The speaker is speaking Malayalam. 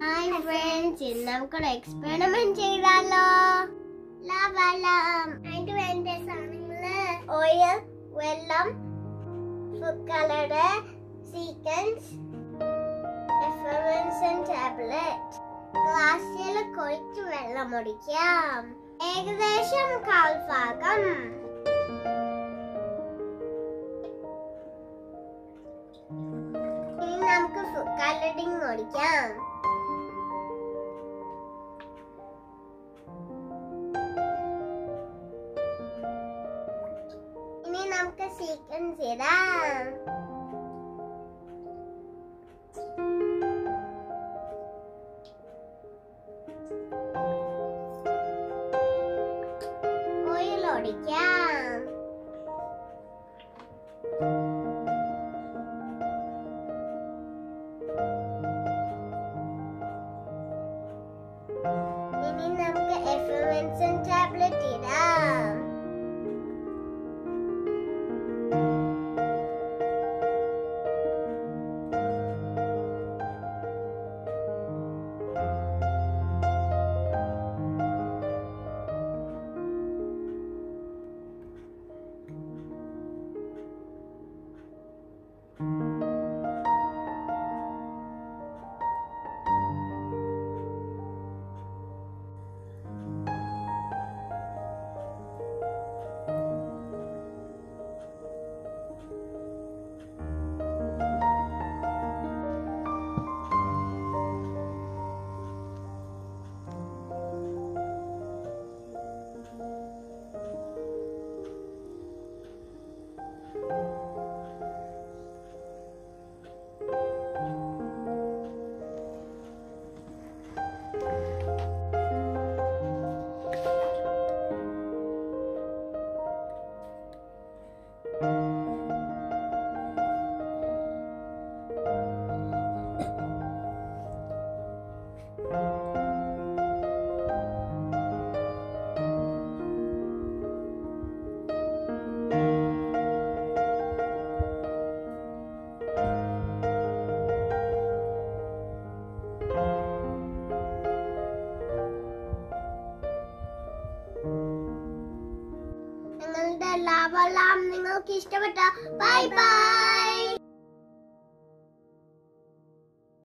Hi friends, ഇന്ന് നമുക്കൊരു എക്സ്പെരിമെന്റ് ചെയ്താലോ. അതിന് വേണ്ട സാധനങ്ങള് ഓയിൽ, വെള്ളം, ഫുഡ് കളറ്, സീക്വൻസ്, എഫർവെസന്റ് ടാബ്ലറ്റ്. ഗ്ലാസ്സിൽ കുറച്ച് വെള്ളം ഒഴിക്കാം. ഏകദേശം 1/4 ഭാഗം. ഇനി നമുക്ക് ഫുഡ് കളറിംഗ് ഒഴിക്കാം. ഇനി നമുക്ക് സീക്വൻസ് ഇടാം. ഓയിൽ ഒഴിക്കാം. ഇനി നമുക്ക് എഫർവെസന്റ് ടാബ്ലറ്റ് ഇടാം. നിങ്ങളുടെ ലാഭം നിങ്ങൾക്ക് ഇഷ്ടപ്പെട്ട ബൈ ബൈ.